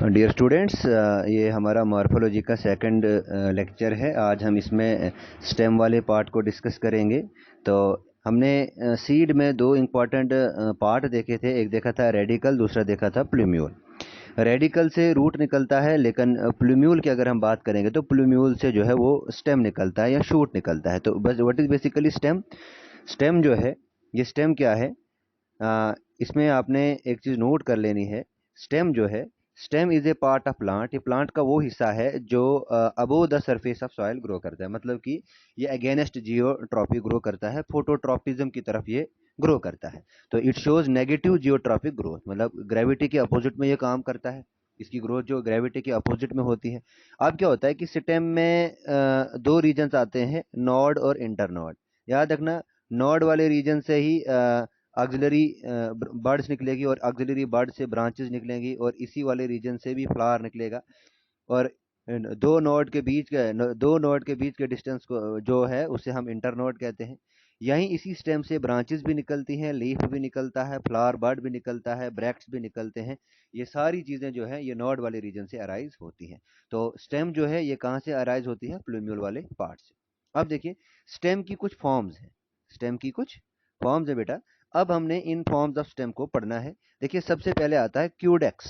Dear students, ये हमारा morphology का सेकंड लेक्चर है। आज हम इसमें स्टेम वाले पार्ट को डिस्कस करेंगे। तो हमने सीड में दो इम्पॉर्टेंट पार्ट देखे थे। एक देखा था रेडिकल, दूसरा देखा था प्लूम्यूल। रेडिकल से रूट निकलता है, लेकिन प्लूम्यूल की अगर हम बात करेंगे तो प्लूम्यूल से जो है वो स्टेम निकलता है या शूट निकलता है। तो बस what is basically stem. Stem जो है, ये स्टेम क्या है, इसमें आपने एक चीज़ नोट कर लेनी है। स्टेम जो है, stem is a part of plant. ये प्लांट का वो हिस्सा है जो above the surface of soil grow करता है। मतलब कि ये अगेंस्ट जियोट्रॉपी ग्रो करता है, फोटोट्रॉपिज्म की तरफ ये ग्रो करता है। तो it shows negative geotropic growth, मतलब ग्रेविटी के अपोजिट में ये काम करता है। इसकी ग्रोथ जो ग्रेविटी के अपोजिट में होती है। अब क्या होता है कि स्टेम में दो रीजन्स आते हैं, नोड और इंटरनोड। याद रखना, नोड वाले रीजन से ही ऑक्सिलरी बर्ड्स निकलेगी और ऑक्सिलरी बर्ड से ब्रांचेस निकलेंगी और इसी वाले रीजन से भी फ्लावर निकलेगा। और दो नोड के बीच के डिस्टेंस को जो है उसे हम इंटरनोड कहते हैं। यहीं इसी स्टेम से ब्रांचेस भी निकलती हैं, लीफ भी निकलता है, फ्लावर बर्ड भी निकलता है, ब्रैक्ट्स भी निकलते हैं। ये सारी चीजें जो है ये नोड वाले रीजन से अराइज होती हैं। तो स्टेम जो है ये कहाँ से अराइज होती है? प्लूम्यूल वाले पार्ट से। अब देखिए, स्टेम की कुछ फॉर्म्स हैं। स्टेम की कुछ फॉर्म्स है बेटा। अब हमने इन फॉर्म्स ऑफ स्टेम को पढ़ना है। देखिए, सबसे पहले आता है क्यूडेक्स।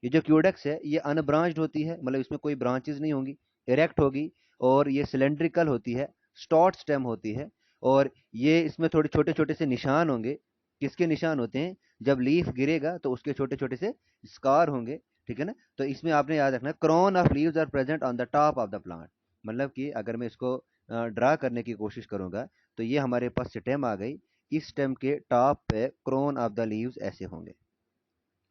ये जो क्यूडेक्स है ये अनब्रांच्ड होती है, मतलब इसमें कोई ब्रांचेस नहीं होंगी, इरेक्ट होगी और ये सिलेंड्रिकल होती है, स्टॉट स्टेम होती है। और ये इसमें थोड़े छोटे छोटे से निशान होंगे। किसके निशान होते हैं? जब लीफ गिरेगा तो उसके छोटे छोटे से स्कार होंगे। ठीक है ना? तो इसमें आपने याद रखना, crown of leaves are present on the top of the plant. मतलब कि अगर मैं इसको ड्रा करने की कोशिश करूंगा तो ये हमारे पास स्टेम आ गई। इस स्टेम के टॉप पे क्रोन ऑफ द लीव्स ऐसे होंगे।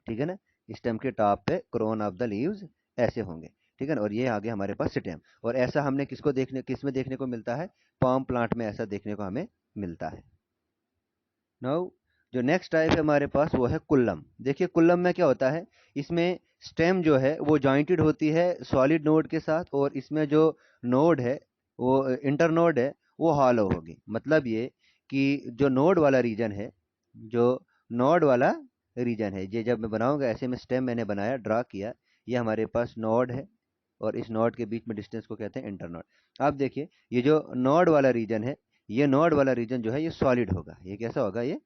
ठीक है ना? स्टेम के टॉप पे क्रोन ऑफ द लीव्स ऐसे होंगे। ठीक है ना? और ये आगे हमारे पास स्टेम। और ऐसा हमने किसमें देखने को मिलता है? पाम प्लांट में ऐसा देखने को हमें मिलता है। नाउ जो नेक्स्ट टाइप है हमारे पास वो है कुल्लम। देखिए, कुल्लम में क्या होता है, इसमें स्टेम जो है वो जॉइंटेड होती है सॉलिड नोड के साथ, और इसमें जो नोड है वो इंटरनोड है वो हॉलो होगी। मतलब ये कि जो नोड वाला रीजन है, जो नोड वाला रीजन है, ये जब मैं बनाऊंगा ऐसे में स्टेम मैंने बनाया, ड्रा किया, ये हमारे पास नोड है और इस नोड के बीच में डिस्टेंस को कहते हैं इंटरनोड। आप देखिए, ये जो नोड वाला रीजन है, ये नोड वाला रीजन जो है ये सॉलिड होगा। ये कैसा होगा? ये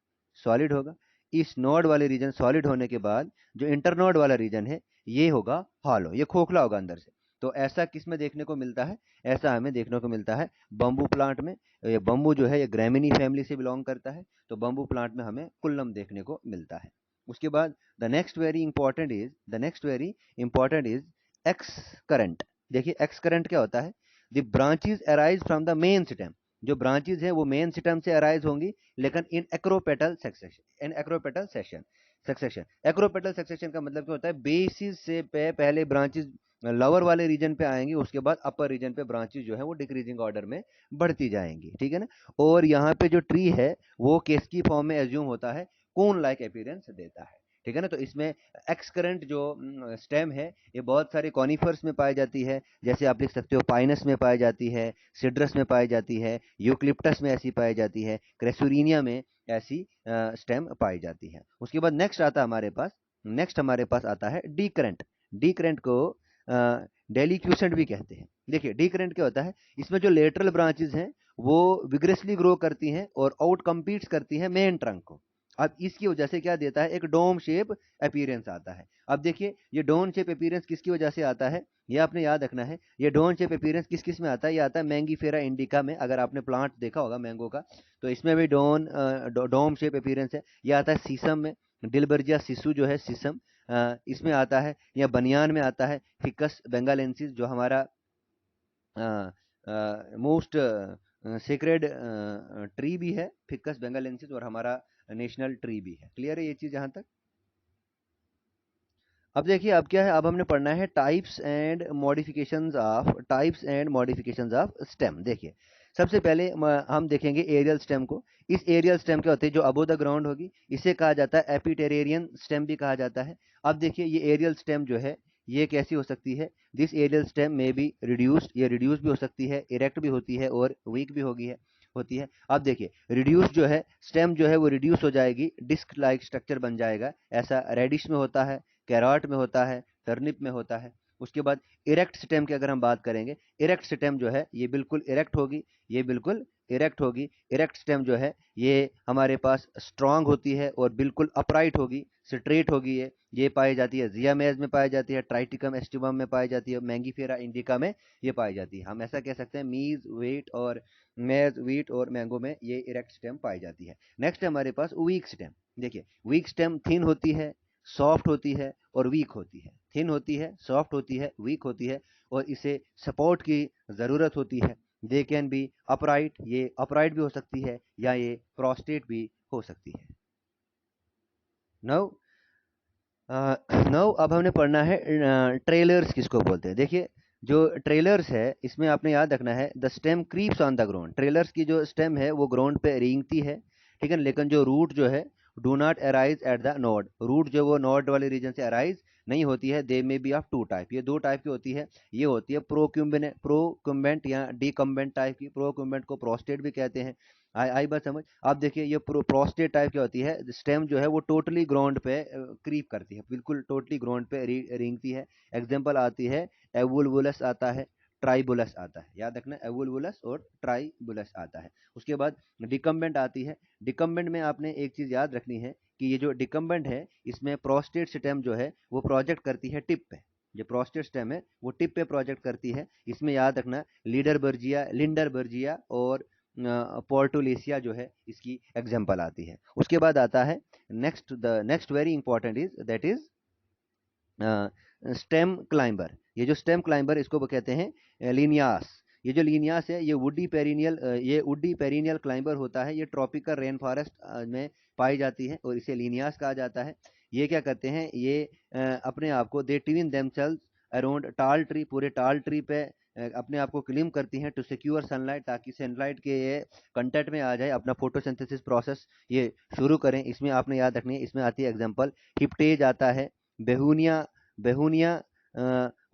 सॉलिड होगा। इस नोड वाले रीजन सॉलिड होने के बाद जो इंटरनोड वाला रीजन है ये होगा हॉलो, ये खोखला होगा अंदर से। तो ऐसा किस में देखने को मिलता है? ऐसा हमें देखने को मिलता है बम्बू प्लांट में। ये बम्बू जो है ये ग्रेमिनी फैमिली से बिलोंग करता है, तो बम्बू प्लांट में हमें कुल्लम देखने को मिलता है। उसके बाद the next very important is x current. देखिए, एक्स करंट क्या होता है? The branches arise from the main stem. जो ब्रांचेस है वो मेन स्टेम से अराइज होंगी, लेकिन इन एक्रोपेटल सक्सेशन। एक्रोपेटल सक्सेशन का मतलब क्या होता है? बेसिस से पहले ब्रांचेस लोअर वाले रीजन पे आएंगी, उसके बाद अपर रीजन पे ब्रांचेस जो है वो डिक्रीजिंग ऑर्डर में बढ़ती जाएंगी। ठीक है ना? और यहाँ पे जो ट्री है वो किसकी फॉर्म में एज्यूम होता है? कोन लाइक अपीयरेंस देता है। ठीक है ना? तो इसमें एक्स करंट जो स्टेम है ये बहुत सारे कॉनिफर्स में पाई जाती है। जैसे आप लिख सकते हो, पाइनस में पाई जाती है, सिड्रस में पाई जाती है, यूक्लिप्टस में ऐसी पाई जाती है, क्रेसुरिनिया में ऐसी स्टेम पाई जाती है। उसके बाद नेक्स्ट हमारे पास आता है डी करंट। डी करंट को डेलिक्यूसेंट भी कहते हैं। देखिए, डी करंट क्या होता है? इसमें जो लेटरल ब्रांचेस हैं वो विग्रेसली ग्रो करती हैं और आउट कम्पीट्स करती हैं मेन ट्रंक को। अब इसकी वजह से क्या देता है? एक डोम शेप अपीयरेंस आता है। अब देखिए, ये डोम शेप अपीयरेंस किसकी वजह से आता है? ये आपने याद रखना है। ये डोम शेप अपीयरेंस किस किस में आता है? ये आता है मैंगीफेरा इंडिका में। अगर आपने प्लांट देखा होगा मैंगो का, तो इसमें भी डोम शेप अपीयरेंस है। ये आता है सीसम में, डिलबर्जिया सिसु जो है सीसम, इसमें आता है। या बनियान में आता है फिकस बेंगालेंसिस, जो हमारा मोस्ट सेक्रेड ट्री भी है फिकस बेंगालेंसिस, और हमारा नेशनल ट्री भी है। क्लियर है ये चीज यहाँ तक? अब देखिए, अब क्या है, अब हमने पढ़ना है types and modifications of stem. देखिए, सबसे पहले हम देखेंगे एरियल स्टेम को। इस एरियल स्टेम क्या होते हैं? जो अबो द ग्राउंड होगी, इसे कहा जाता है एपिटेरेरियन स्टेम भी कहा जाता है। अब देखिए, ये एरियल स्टेम जो है ये कैसी हो सकती है? दिस एरियल स्टेम में बी रिड्यूस्ड, ये रिड्यूस भी हो सकती है, इरेक्ट भी होती है और वीक भी होती है। अब देखिए, रिड्यूस जो है स्टेम जो है वो रिड्यूस हो जाएगी, डिस्क लाइक स्ट्रक्चर बन जाएगा। ऐसा रेडिश में होता है, कैरट में होता है, टर्निप में होता है। उसके बाद इरेक्ट स्टेम की अगर हम बात करेंगे, इरेक्ट स्टेम जो है ये बिल्कुल इरेक्ट होगी, ये बिल्कुल इरेक्ट होगी। इरेक्ट स्टेम जो है ये हमारे पास स्ट्रांग होती है और बिल्कुल अपराइट होगी, स्ट्रेट होगी। ये पाई जाती है जियामेज में, पाई जाती है ट्राइटिकम एस्टिवम में, पाई जाती है मैंगीफेरा इंडिका में ये पाई जाती है। हम ऐसा कह सकते हैं मीज वेट और मेज वीट और मैंगो में ये इरेक्ट स्टेम पाई जाती है। नेक्स्ट है हमारे पास वीक स्टेम। देखिए वीक स्टेम थिन होती है, सॉफ्ट होती है और वीक होती है। थिन होती है, सॉफ्ट होती है, वीक होती है और इसे सपोर्ट की ज़रूरत होती है। दे कैन बी अपराइट, ये अपराइट भी हो सकती है या ये प्रोस्टेट भी हो सकती है। नाउ नाउ अब हमने पढ़ना है ट्रेलर्स किसको बोलते हैं। देखिए जो ट्रेलर्स है इसमें आपने याद रखना है the stem creeps on the ground. Trailers की जो स्टेम है वो ग्राउंड पे रेंगती है, ठीक है, लेकिन जो रूट जो है do not arise at the node. Root जो वो नोड वाले रीजन से अराइज नहीं होती है। They may be of two type, ये दो टाइप की होती है। ये होती है प्रोक्यूम्बेंट या डीकम्बेंट टाइप की। प्रोक्यूम्बेंट को प्रोस्टेट भी कहते हैं। आई बात समझ। आप देखिए ये प्रोस्टेट टाइप की होती है, स्टेम जो है वो टोटली ग्राउंड पे क्रीप करती है, बिल्कुल टोटली ग्राउंड पे रेंगती है। एग्जांपल आती है एवुलवुलस आता है, ट्राइबुलस आता है। याद रखना एवुलवुलस और ट्राइबुलस आता है। उसके बाद डिकम्बेंट आती है। डिकम्बेंट में आपने एक चीज याद रखनी है कि ये जो डिकम्बेंट है इसमें प्रोस्टेट स्टेम जो है वो प्रोजेक्ट करती है टिप पे। जो प्रोस्टेट स्टेम है वो टिप पे प्रोजेक्ट करती है। इसमें याद रखना लिंडर बर्जिया और पोर्टोलेसिया जो है इसकी एग्जांपल आती है। उसके बाद आता है next very important is that is stem climber. ये जो स्टेम क्लाइंबर इसको वो कहते हैं लीनियास। ये जो लीनियास है ये वुडी पेरिनियल क्लाइंबर होता है। ये ट्रॉपिकल रेन फॉरेस्ट में पाई जाती है और इसे लीनियास कहा जाता है। ये क्या करते हैं, ये अपने आप को दे ट्विन देमसेल्व्स अराउंड टाल ट्री, पूरे टाल ट्री पे अपने आप को क्लीम करती हैं टू सिक्योर सनलाइट, ताकि सनलाइट के ये कंटेक्ट में आ जाए, अपना फोटोसिंथेसिस प्रोसेस ये शुरू करें। इसमें आपने याद रखनी है, इसमें आती है एग्जांपल हिप्टेज आता है, बेहूनिया बेहूनिया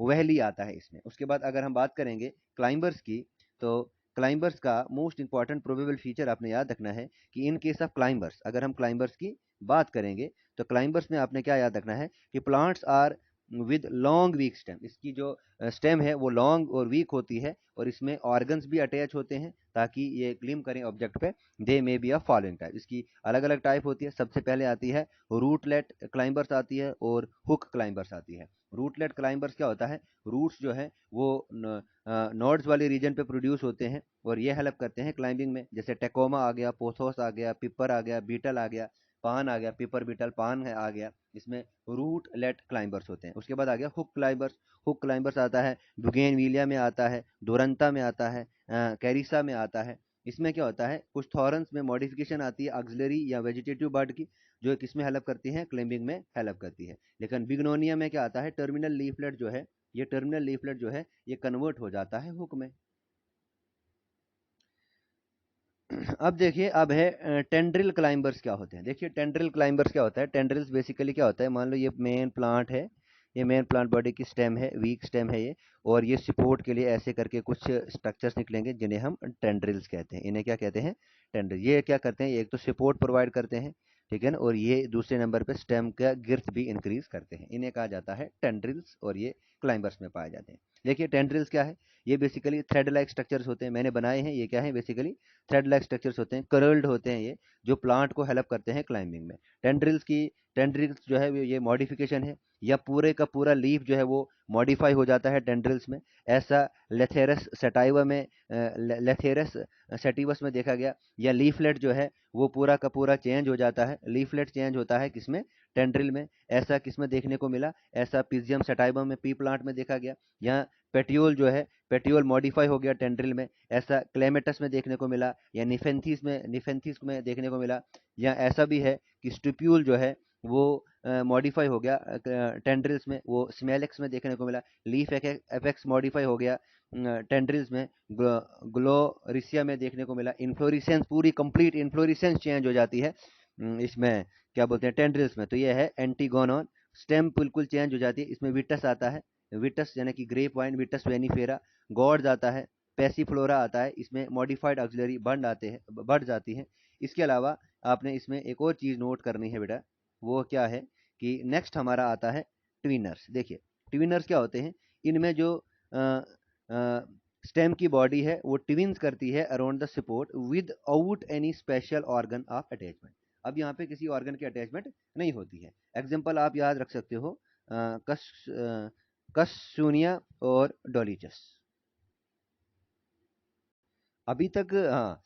वहली आता है इसमें। उसके बाद अगर हम बात करेंगे क्लाइंबर्स की, तो क्लाइंबर्स का मोस्ट इंपॉर्टेंट प्रोबेबल फीचर आपने याद रखना है कि इन केस ऑफ क्लाइंबर्स, अगर हम क्लाइंबर्स की बात करेंगे तो क्लाइंबर्स में आपने क्या याद रखना है कि plants are with long weak stem. इसकी जो स्टेम है वो लॉन्ग और वीक होती है और इसमें ऑर्गन्स भी अटैच होते हैं ताकि ये क्लीम करें ऑब्जेक्ट पे। They may be a following type, इसकी अलग अलग टाइप होती है। सबसे पहले आती है रूटलेट क्लाइंबर्स आती है और हुक क्लाइंबर्स आती है। रूटलेट क्लाइंबर्स क्या होता है, रूट्स जो है वो नोड्स वाले रीजन पे प्रोड्यूस होते हैं और ये हेल्प करते हैं क्लाइंबिंग में। जैसे टेकोमा आ गया, पोथोस आ गया, पिपर आ गया, बीटल आ गया, पान आ गया, पिपर बीटल पान है आ गया, इसमें रूट लेट क्लाइंबर्स होते हैं। उसके बाद आ गया हुक क्लाइंबर्स। हुक क्लाइंबर्स आता है बुगेनविलिया में आता है, डोरंता में आता है, कैरिसा में आता है। इसमें क्या होता है, कुछ थॉरन्स में मॉडिफिकेशन आती है ऑक्सिलरी या वेजिटेटिव बर्ड की, जो किसमें हेल्प करती है, क्लाइंबिंग में हेल्प करती है। लेकिन बिग्नोनिया में क्या आता है, टर्मिनल लीफलेट जो है, ये टर्मिनल लीफलेट जो है ये कन्वर्ट हो जाता है हुक में। अब देखिए अब है टेंड्रिल क्लाइंबर्स क्या होते हैं। देखिए टेंड्रिल क्लाइंबर्स क्या होता है, टेंड्रिल्स बेसिकली क्या होता है, मान लो ये मेन प्लांट है, ये मेन प्लांट बॉडी की स्टेम है, वीक स्टेम है ये, और ये सपोर्ट के लिए ऐसे करके कुछ स्ट्रक्चर्स निकलेंगे जिन्हें हम टेंड्रिल्स कहते हैं। इन्हें क्या कहते हैं, टेंड्रिल। ये क्या करते हैं, एक तो सपोर्ट प्रोवाइड करते हैं, ठीक है ना, और ये दूसरे नंबर पे स्टेम का गिर्थ भी इंक्रीज करते हैं। इन्हें कहा जाता है टेंड्रिल्स और ये क्लाइंबर्स में पाए जाते हैं। देखिए टेंड्रिल्स क्या है, ये बेसिकली थ्रेड लाइक स्ट्रक्चर्स होते हैं, मैंने बनाए हैं। ये क्या है, बेसिकली थ्रेड लाइक स्ट्रक्चर्स होते हैं, कर्ल्ड होते हैं ये, जो प्लांट को हेल्प करते हैं क्लाइंबिंग में। टेंड्रिल्स जो है ये मॉडिफिकेशन है, या पूरे का पूरा लीफ जो है वो मॉडिफाई हो जाता है टेंड्रिल्स में। ऐसा लेथेरस सेटिवस में देखा गया। या लीफलेट जो है वो पूरा का पूरा चेंज हो जाता है, लीफलेट चेंज होता है किसमें, टेंड्रिल में। ऐसा किसमें देखने को मिला, ऐसा पिजियम सेटाइवम में, पी प्लांट में देखा गया। यहाँ पेटियोल जो है, पेटियोल मॉडिफाई हो गया टेंड्रिल में, ऐसा क्लेमेटस में देखने को मिला, या निफेंथिस में देखने को मिला। या ऐसा भी है कि स्टिप्यूल जो है वो मॉडिफाई हो गया टेंड्रिल्स में, वो स्मेलेक्स में देखने को मिला। लीफ एफेक्स मॉडिफाई हो गया टेंड्रिल्स में, ग्लोरिसिया में देखने को मिला। इन्फ्लोरिसेंस, पूरी कंप्लीट इन्फ्लोरिसेंस चेंज हो जाती है इसमें क्या बोलते हैं, टेंड्रिल्स में। तो ये है एंटीगोनॉन। स्टेम बिल्कुल चेंज हो जाती है, इसमें विटस आता है, विटस यानी कि ग्रेप वाइन, विटस वेनिफेरा। गॉर्ड्स आता है, पैसीफ्लोरा आता है, इसमें मॉडिफाइड ऑक्सिलरी बंड आते हैं, बढ़ जाती हैं। इसके अलावा आपने इसमें एक और चीज नोट करनी है बेटा, वो क्या है कि नेक्स्ट हमारा आता है ट्विनर्स। देखिए ट्विनर्स क्या होते हैं, इनमें जो स्टेम की बॉडी है वो ट्विन्स करती है around the support with out any special organ of attachment. अब यहाँ पे किसी ऑर्गन की अटैचमेंट नहीं होती है। एग्जाम्पल आप याद रख सकते हो, कशूनिया और डोलीचस। अभी तक, हाँ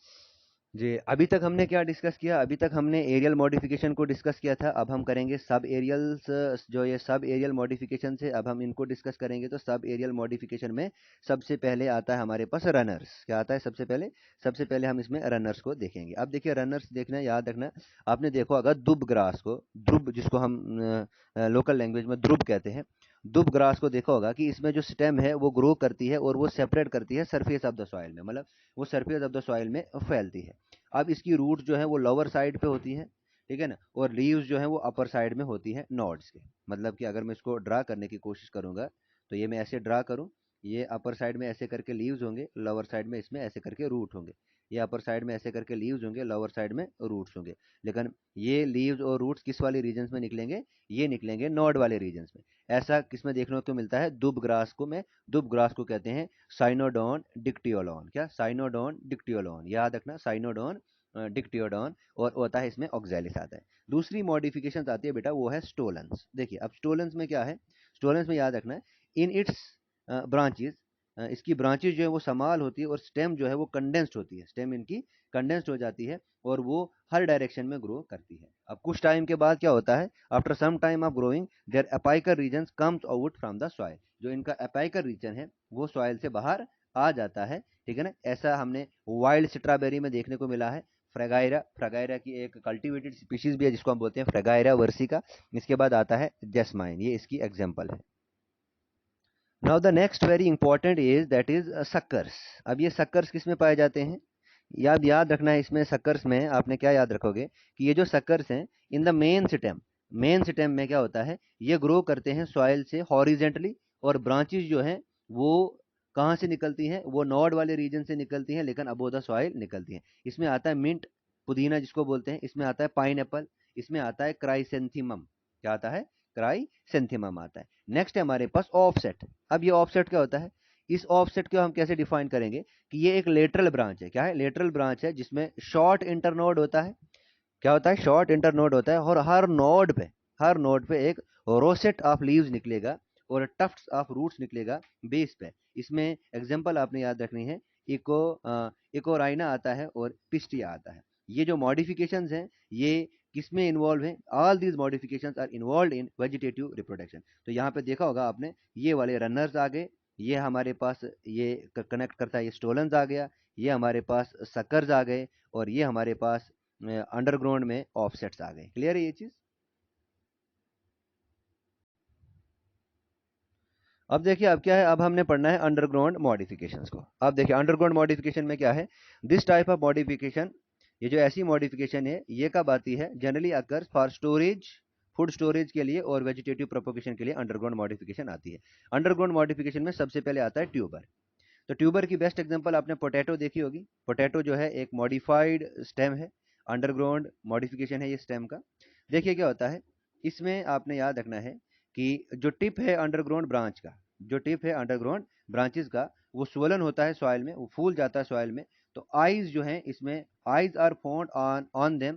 जी, अभी तक हमने क्या डिस्कस किया, अभी तक हमने एरियल मॉडिफिकेशन को डिस्कस किया था। अब हम करेंगे सब एरियल्स, जो ये सब एरियल मॉडिफिकेशन है, अब हम इनको डिस्कस करेंगे। तो सब एरियल मॉडिफिकेशन में सबसे पहले आता है हमारे पास रनर्स। क्या आता है सबसे पहले? सबसे पहले हम इसमें रनर्स को देखेंगे। अब देखिए रनर्स देखना, याद रखना, आपने देखो अगर दुब ग्रास को, ध्रुब जिसको हम लोकल लैंग्वेज में ध्रुब कहते हैं, दुब ग्रास को देखा होगा कि इसमें जो स्टेम है वो ग्रो करती है और वो सेपरेट करती है सरफेस ऑफ द सॉइल में, मतलब वो सरफेस ऑफ द सॉइल में फैलती है। अब इसकी रूट जो है वो लोअर साइड पे होती है, ठीक है ना, और लीव्स जो है वो अपर साइड में होती है नोड्स के। मतलब कि अगर मैं इसको ड्रा करने की कोशिश करूंगा तो ये मैं ऐसे ड्रा करूं, ये अपर साइड में ऐसे करके लीव्स होंगे, लोअर साइड में इसमें ऐसे करके रूट होंगे। ये अपर साइड में ऐसे करके लीव्स होंगे, लोअर साइड में रूट्स होंगे। लेकिन ये लीव्स और रूट्स किस वाले रीजन्स में निकलेंगे? ये निकलेंगे नोड वाले रीजन्स में। ऐसा किसमें देखने को मिलता है? दुब ग्रास को में, दुब ग्रास को कहते हैं साइनोडोन डिक्टियोलॉन। क्या? साइनोडोन डिक्टियोलॉन, याद रखना, साइनोडोन डिक्टियोडॉन। और होता है इसमें ऑक्सैलिस आता है। दूसरी मॉडिफिकेशन आती है बेटा, वो है स्टोलेंस। देखिए अब स्टोलेंस में क्या है, स्टोलेंस में याद रखना है, इन इट्स ब्रांचेस, इसकी ब्रांचेस जो है वो समाल होती है और स्टेम जो है वो कंडेंस्ड होती है, स्टेम इनकी कंडेंस्ड हो जाती है और वो हर डायरेक्शन में ग्रो करती है। अब कुछ टाइम के बाद क्या होता है, after some time of growing their apical region comes out from the soil. जो इनका अपाइकल रीजन है वो सॉइल से बाहर आ जाता है, ठीक है ना। ऐसा हमने वाइल्ड स्ट्रॉबेरी में देखने को मिला है। फ्रेगाइरा, फ्रेगाइरा की एक कल्टीवेटेड स्पीशीज भी है जिसको हम बोलते हैं फ्रेगाइरा वर्सिका। इसके बाद आता है जैस्माइन, ये इसकी एग्जांपल है। Now the next very important is that is suckers. अब ये सक्कर्स किस में पाए जाते हैं? याद रखना है, इसमें सक्कर्स में आपने क्या याद रखोगे कि ये जो सक्कर्स हैं in the main stem, main stem में क्या होता है, ये ग्रो करते हैं सॉइल से हॉरिजेंटली, और ब्रांचेस जो हैं वो कहाँ से निकलती हैं? वो नोड वाले रीजन से निकलती हैं, लेकिन अबो द सॉइल निकलती हैं। इसमें आता है मिंट, पुदीना जिसको बोलते हैं, इसमें आता है पाइनएप्पल, इसमें आता है क्राइसेंथीमम। क्या आता है? क्राइसेंथीमम आता है। नेक्स्ट है हमारे पास ऑफसेट। अब ये ऑफसेट क्या होता है? इस ऑफसेट को हम कैसे डिफाइन करेंगे कि ये एक लेटरल ब्रांच है। क्या है? लेटरल ब्रांच है जिसमें शॉर्ट इंटरनोड होता है। क्या होता है? शॉर्ट इंटरनोड होता है, और हर नोड पे एक रोसेट ऑफ लीव्स निकलेगा और टफ्ट्स ऑफ रूट्स निकलेगा बेस पे। इसमें एग्जांपल आपने याद रखनी है, इको इकोराइना आता है और पिस्टिया आता है। ये जो मॉडिफिकेशंस हैं ये किसमें इन्वॉल्व हैं? All these modifications are involve in vegetative reproduction. तो यहाँ पे देखा होगा आपने, ये वाले रनर्स आ गए, ये हमारे पास ये कनेक्ट करता है, ये स्टोलन्स आ गया, ये हमारे पास सकर्स आ गए, और ये हमारे पास अंडरग्राउंड में ऑफसेट्स आ गए। क्लियर है ये चीज? अब देखिए अब क्या है, अब हमने पढ़ना है अंडरग्राउंड मॉडिफिकेशंस को। अब देखिए अंडरग्राउंड मॉडिफिकेशन में क्या है, दिस टाइप ऑफ मॉडिफिकेशन, ये जो ऐसी मॉडिफिकेशन है ये कब आती है? Generally occurs for storage, food storage के लिए और वेजिटेटिव प्रोपोगेशन के लिए अंडरग्राउंड मॉडिफिकेशन आती है। अंडरग्राउंड मॉडिफिकेशन में सबसे पहले आता है ट्यूबर। तो ट्यूबर की बेस्ट एग्जांपल आपने पोटैटो देखी होगी। पोटैटो जो है एक मॉडिफाइड स्टेम है, अंडरग्राउंड मॉडिफिकेशन है ये स्टेम का। देखिए क्या होता है, इसमें आपने याद रखना है कि जो टिप है अंडरग्राउंड ब्रांच का, जो टिप है अंडरग्राउंड ब्रांचेस का, वो स्वलन होता है सॉइल में, वो फूल जाता है सॉइल में। तो आइज जो है इसमें, eyes are found on on them.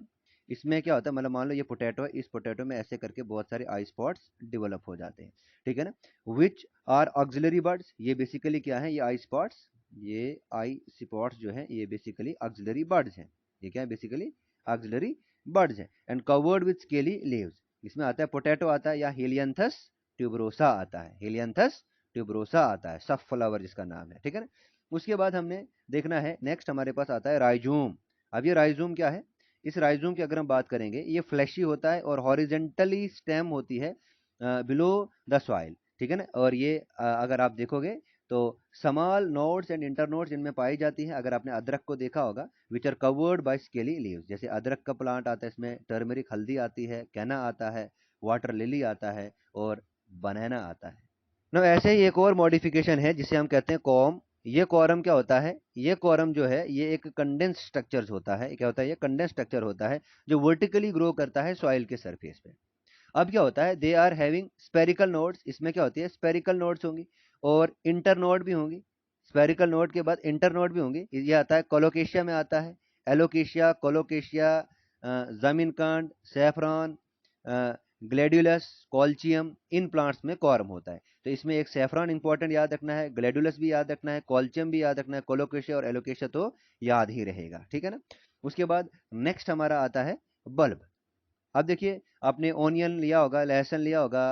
इसमें क्या होता है, मतलब मान लो ये पोटैटो है, इस पोटैटो में ऐसे करके बहुत सारे आई स्पॉट्स डेवलप हो जाते हैं, ठीक है ना। विच आर ऑक्सिलरी बर्ड्स, ये बेसिकली क्या है, ये आई स्पॉट्स, ये आई स्पॉट्स जो है ये बेसिकली ऑक्सिलरी बर्ड्स हैं। ये क्या है? बेसिकली ऑक्सिलरी बर्ड्स हैं। And covered with scaly leaves. इसमें आता है पोटैटो आता है, या हेलियंथस ट्यूबरोसा आता है, हेलियंथस ट्यूबरोसा आता है, सफ फ्लावर जिसका नाम है, ठीक है ना। उसके बाद हमने देखना है, नेक्स्ट हमारे पास आता है राइजोम। अब ये राइजोम क्या है? इस राइजोम की अगर हम बात करेंगे, ये फ्लैशी होता है और हॉरिजेंटली स्टेम होती है बिलो द सॉइल, ठीक है ना। और ये अगर आप देखोगे तो स्मॉल नोड्स एंड इंटरनोड्स इनमें पाई जाती हैं। अगर आपने अदरक को देखा होगा, which are covered by scaly leaves. जैसे अदरक का प्लांट आता है, इसमें टर्मरिक हल्दी आती है, कैना आता है, वाटर लिली आता है और बनाना आता है ना। ऐसे ही एक और मॉडिफिकेशन है जिसे हम कहते हैं कॉम। ये कॉरम क्या होता है? ये कॉरम जो है ये एक कंडेंस स्ट्रक्चर होता है। क्या होता है? ये कंडेंस स्ट्रक्चर होता है जो वर्टिकली ग्रो करता है सॉइल के सरफेस पे। अब क्या होता है, they are having spherical nodes, इसमें क्या होती है, स्पेरिकल नोड्स होंगी और इंटर नोड भी होंगी। स्पेरिकल नोड के बाद इंटर नोड भी होंगी। ये आता है कोलोकेशिया में आता है, एलोकेशिया, कोलोकेशिया, जमीनकांड, सैफरॉन, ग्लैड्यूलस, कॉल्चियम, इन प्लांट्स में कॉर्म होता है। तो इसमें एक सैफरॉन इंपॉर्टेंट याद रखना है, ग्लैड्यूलस भी याद रखना है, कॉल्चियम भी याद रखना है, कोलोकेशिया और एलोकेशिया तो याद ही रहेगा, ठीक है ना। उसके बाद नेक्स्ट हमारा आता है बल्ब। अब देखिए, आपने ऑनियन लिया होगा, लहसुन लिया होगा,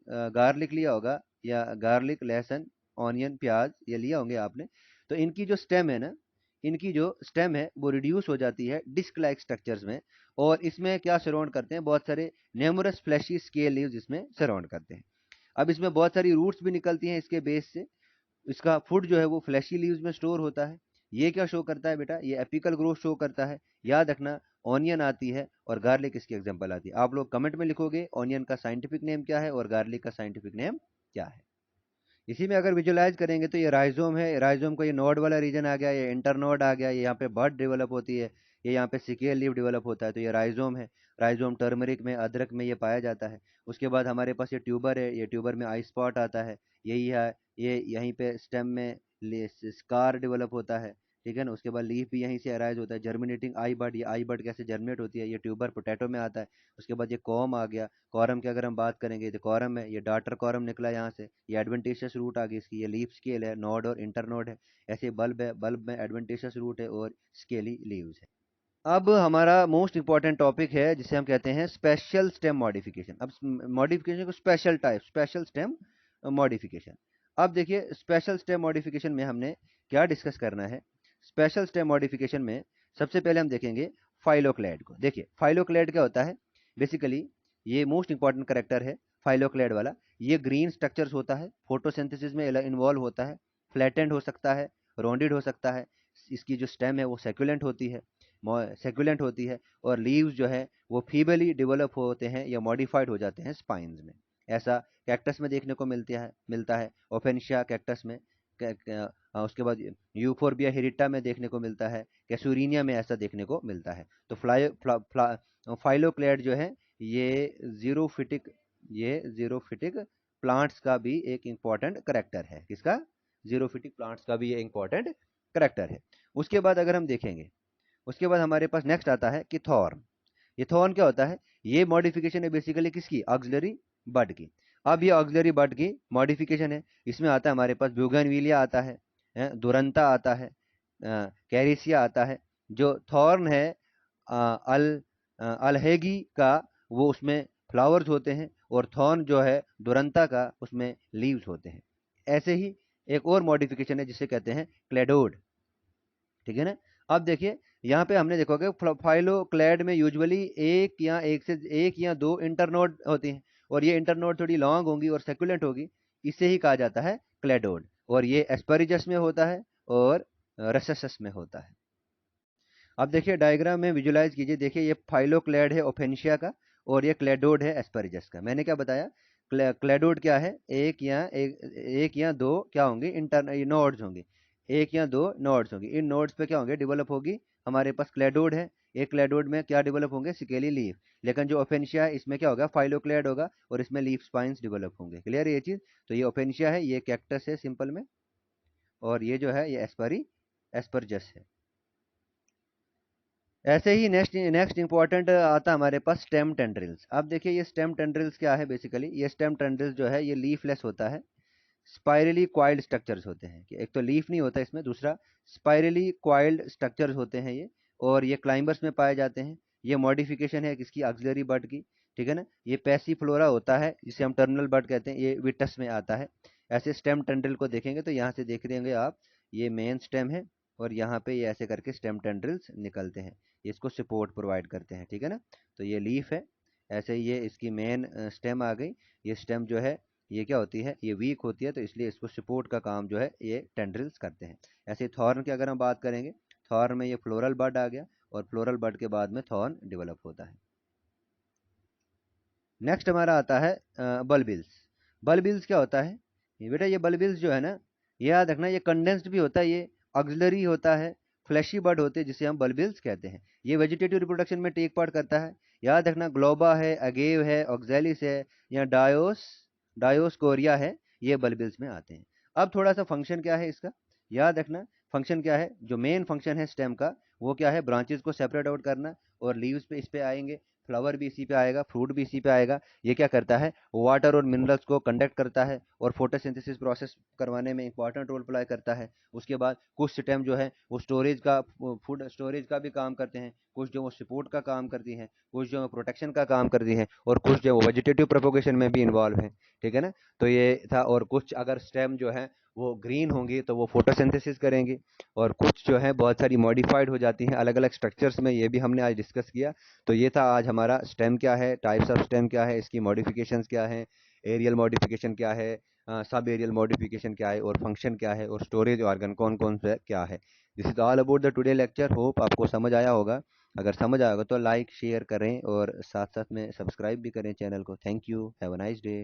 गार्लिक लिया होगा, या गार्लिक, लहसुन, ऑनियन, प्याज ये लिया होंगे आपने। तो इनकी जो स्टेम है ना, इनकी जो स्टेम है वो रिड्यूस हो जाती है डिस्क लाइक स्ट्रक्चर्स में, और इसमें क्या सराउंड करते हैं, बहुत सारे न्यूमरस फ्लैशी स्केल लीव्स इसमें सराउंड करते हैं। अब इसमें बहुत सारी रूट्स भी निकलती हैं इसके बेस से। इसका फूड जो है वो फ्लैशी लीव्स में स्टोर होता है। ये क्या शो करता है बेटा, ये एपिकल ग्रोथ शो करता है। याद रखना, ऑनियन आती है और गार्लिक इसकी एग्जांपल आती है। आप लोग कमेंट में लिखोगे ऑनियन का साइंटिफिक नेम क्या है और गार्लिक का साइंटिफिक नेम क्या है। इसी में अगर विजुलाइज करेंगे तो ये राइजोम है, राइजोम का ये नोड वाला रीजन आ गया, ये इंटरनोड आ गया, ये यहाँ पे बड डेवलप होती है, ये यहाँ पे सिकेल लीफ डेवलप होता है, तो ये राइजोम है। राइजोम टर्मरिक में, अदरक में ये पाया जाता है। उसके बाद हमारे पास ये ट्यूबर है, ये ट्यूबर में आई स्पॉट आता है, यही है, ये यहीं पे स्टेम में स्कार डेवलप होता है, ठीक है ना। उसके बाद लीफ भी यहीं से अराइज होता है, जर्मिनेटिंग आई बड, ये आई बड कैसे जर्मिनेट होती है, ये ट्यूबर पोटैटो में आता है। उसके बाद ये कॉम आ गया, कॉरम की अगर हम बात करेंगे तो कॉरम है, ये डाटर कॉरम निकला यहाँ से, ये एडवेंटिशियस रूट आ गई इसकी, ये लीफ स्केल है, नोड और इंटरनोड है। ऐसे बल्ब है, बल्ब में एडवेंटिशियस रूट है और स्केली लीव्स है। अब हमारा मोस्ट इंपॉर्टेंट टॉपिक है जिसे हम कहते हैं स्पेशल स्टेम मॉडिफिकेशन। अब मॉडिफिकेशन को special type, special stem modification. अब देखिए, स्पेशल स्टेम मॉडिफिकेशन में हमने क्या डिस्कस करना है। स्पेशल स्टेम मॉडिफिकेशन में सबसे पहले हम देखेंगे फाइलोक्लेड को। देखिए, फाइलोक्लेड क्या होता है, बेसिकली ये मोस्ट इंपॉर्टेंट करेक्टर है फाइलोक्लेड वाला। ये ग्रीन स्ट्रक्चर्स होता है, फोटोसिंथेसिस में इन्वॉल्व होता है, फ्लैटेंड हो सकता है, राउंडेड हो सकता है। इसकी जो स्टेम है वो सेक्युलेंट होती है, और लीव्स जो है वो फीबली डेवलप होते हैं या मॉडिफाइड हो जाते हैं स्पाइन्स में। ऐसा कैक्टस में देखने को मिलता है ओफेनिशिया कैक्टस में। उसके बाद यूफोर्बिया हेरिटा में देखने को मिलता है, कैसूरिनिया में ऐसा देखने को मिलता है। तो फाइलोक्लेड जो है ये जीरोफिटिक प्लांट्स का भी एक इंपॉर्टेंट करेक्टर है। किसका? जीरोफिटिक प्लांट्स का भी ये इंपॉर्टेंट करेक्टर है। उसके बाद अगर हम देखेंगे, उसके बाद हमारे पास नेक्स्ट आता है कि थॉर्न। ये थॉर्न क्या होता है, ये मॉडिफिकेशन है बेसिकली किसकी, ऑक्सिलरी बड की। अब ये ऑक्सिलरी बड की मॉडिफिकेशन है, इसमें आता है हमारे पास ब्यूगनविलिया आता है, दुरंता आता है, कैरिसिया आता है। जो थॉर्न है अलहेगी का, वो उसमें फ्लावर्स होते हैं, और थॉर्न जो है दुरंता का, उसमें लीव्स होते हैं। ऐसे ही एक और मॉडिफिकेशन है जिसे कहते हैं क्लेडोड, ठीक है ना। अब देखिए, यहाँ पे हमने देखोगे फाइलोक्लेड में यूजुअली एक या दो इंटरनोड होती हैं, और ये इंटरनोड थोड़ी लॉन्ग होंगी और सेकुलेंट होगी, इसे ही कहा जाता है क्लेडोड। और ये एस्पेरिजस में होता है और रसेसस में होता है। अब देखिए, डायग्राम में विजुलाइज कीजिए, देखिए ये फाइलोक्लेड है ओफेनिशिया का, और ये क्लेडोड है एस्पेरिजस का। मैंने क्या बताया, क्लेडोड क्या है, एक या दो क्या होंगे, नोड्स होंगे, एक या दो नोड्स होंगे। इन नोड्स पे क्या होंगे, डेवलप होगी हमारे पास क्लेडोड है। एक क्लेडोड में क्या डेवलप होंगे, सिकेली लीफ। लेकिन जो ओफेनिशिया है इसमें क्या होगा, फाइलोक्लेड होगा, और इसमें लीफ स्पाइंस डेवलप होंगे। क्लियर है ये चीज। तो ये ओफेनिशिया है, ये कैक्टस है सिंपल में, और ये जो है ये एस्परजस है। ऐसे ही नेक्स्ट इंपॉर्टेंट आता है हमारे पास स्टेम टेंड्रिल्स। अब देखिए, ये स्टेम टेंड्रिल्स क्या है, बेसिकली ये स्टेम टेंड्रिल्स जो है ये लीफलेस होता है, स्पाइरली क्वाइल्ड स्ट्रक्चर्स होते हैं। कि एक तो लीफ नहीं होता इसमें, दूसरा स्पाइरली क्वाइल्ड स्ट्रक्चर्स होते हैं ये, और ये क्लाइंबर्स में पाए जाते हैं। ये मॉडिफिकेशन है किसकी, ऑक्सिलरी बड की, ठीक है ना। ये पैसिफ्लोरा होता है जिसे हम टर्मिनल बड कहते हैं, ये विटस में आता है। ऐसे स्टेम टेंड्रिल को देखेंगे तो यहाँ से देख रहे आप, ये मेन स्टेम है, और यहाँ पे ये ऐसे करके स्टेम टेंड्रिल्स निकलते हैं, ये इसको सपोर्ट प्रोवाइड करते हैं, ठीक है ना। तो ये लीफ है, ऐसे ही ये इसकी मेन स्टेम आ गई। ये स्टेम जो है ये क्या होती है, ये वीक होती है, तो इसलिए इसको सपोर्ट का काम जो है ये टेंड्रिल्स करते हैं। ऐसे थॉर्न की अगर हम बात करेंगे, थॉर्न में ये फ्लोरल बड आ गया, और फ्लोरल बड के बाद में थॉर्न डेवलप होता है। नेक्स्ट हमारा आता है बल्बिल्स। बल्बिल्स क्या होता है, ये बेटा ये बल्बिल्स जो है ना, ये याद रखना, ये कंडेंस्ड भी होता है, ये ऑक्सिलरी होता है, फ्लैशी बड होते हैं जिसे हम बल्बिल्स कहते हैं। ये वेजिटेटिव रिप्रोडक्शन में टेक पार्ट करता है। याद रखना, ग्लोबा है, अगेव है, ऑक्जेलिस है, या डायोस्कोरिया है, ये बल्बिल्स में आते हैं। अब थोड़ा सा फंक्शन क्या है इसका, याद रखना। फंक्शन क्या है, जो मेन फंक्शन है स्टेम का, वो क्या है, ब्रांचेस को सेपरेट आउट करना, और लीव्स पे इस पे आएंगे, फ्लावर भी इसी पे आएगा, फ्रूट भी इसी पे आएगा। ये क्या करता है, वाटर और मिनरल्स को कंडक्ट करता है और फोटोसिंथेसिस प्रोसेस करवाने में इंपॉर्टेंट रोल प्ले करता है। उसके बाद कुछ स्टेम जो है वो स्टोरेज का, फूड स्टोरेज का भी काम करते हैं, कुछ जो वो सपोर्ट का काम करती हैं, कुछ जो प्रोटेक्शन का काम करती हैं, और कुछ जो वेजिटेटिव प्रोपोगेशन में भी इन्वॉल्व हैं। ठीक है ना। तो ये था। और कुछ अगर स्टेम जो है वो ग्रीन होंगी तो वो फोटोसिंथेसिस करेंगी, और कुछ जो है बहुत सारी मॉडिफाइड हो जाती हैं अलग अलग स्ट्रक्चर्स में, ये भी हमने आज डिस्कस किया। तो ये था आज हमारा, स्टेम क्या है, टाइप्स ऑफ स्टेम क्या है, इसकी मॉडिफिकेशंस क्या है, एरियल मॉडिफिकेशन क्या है, सब एरियल मॉडिफिकेशन क्या है, और फंक्शन क्या है, और स्टोरेज ऑर्गन कौन कौन से क्या है। This is all about the today lecture. Hope आपको समझ आया होगा। अगर समझ आया होगा तो लाइक शेयर करें, और साथ साथ में सब्सक्राइब भी करें चैनल को। Thank you, have a nice day.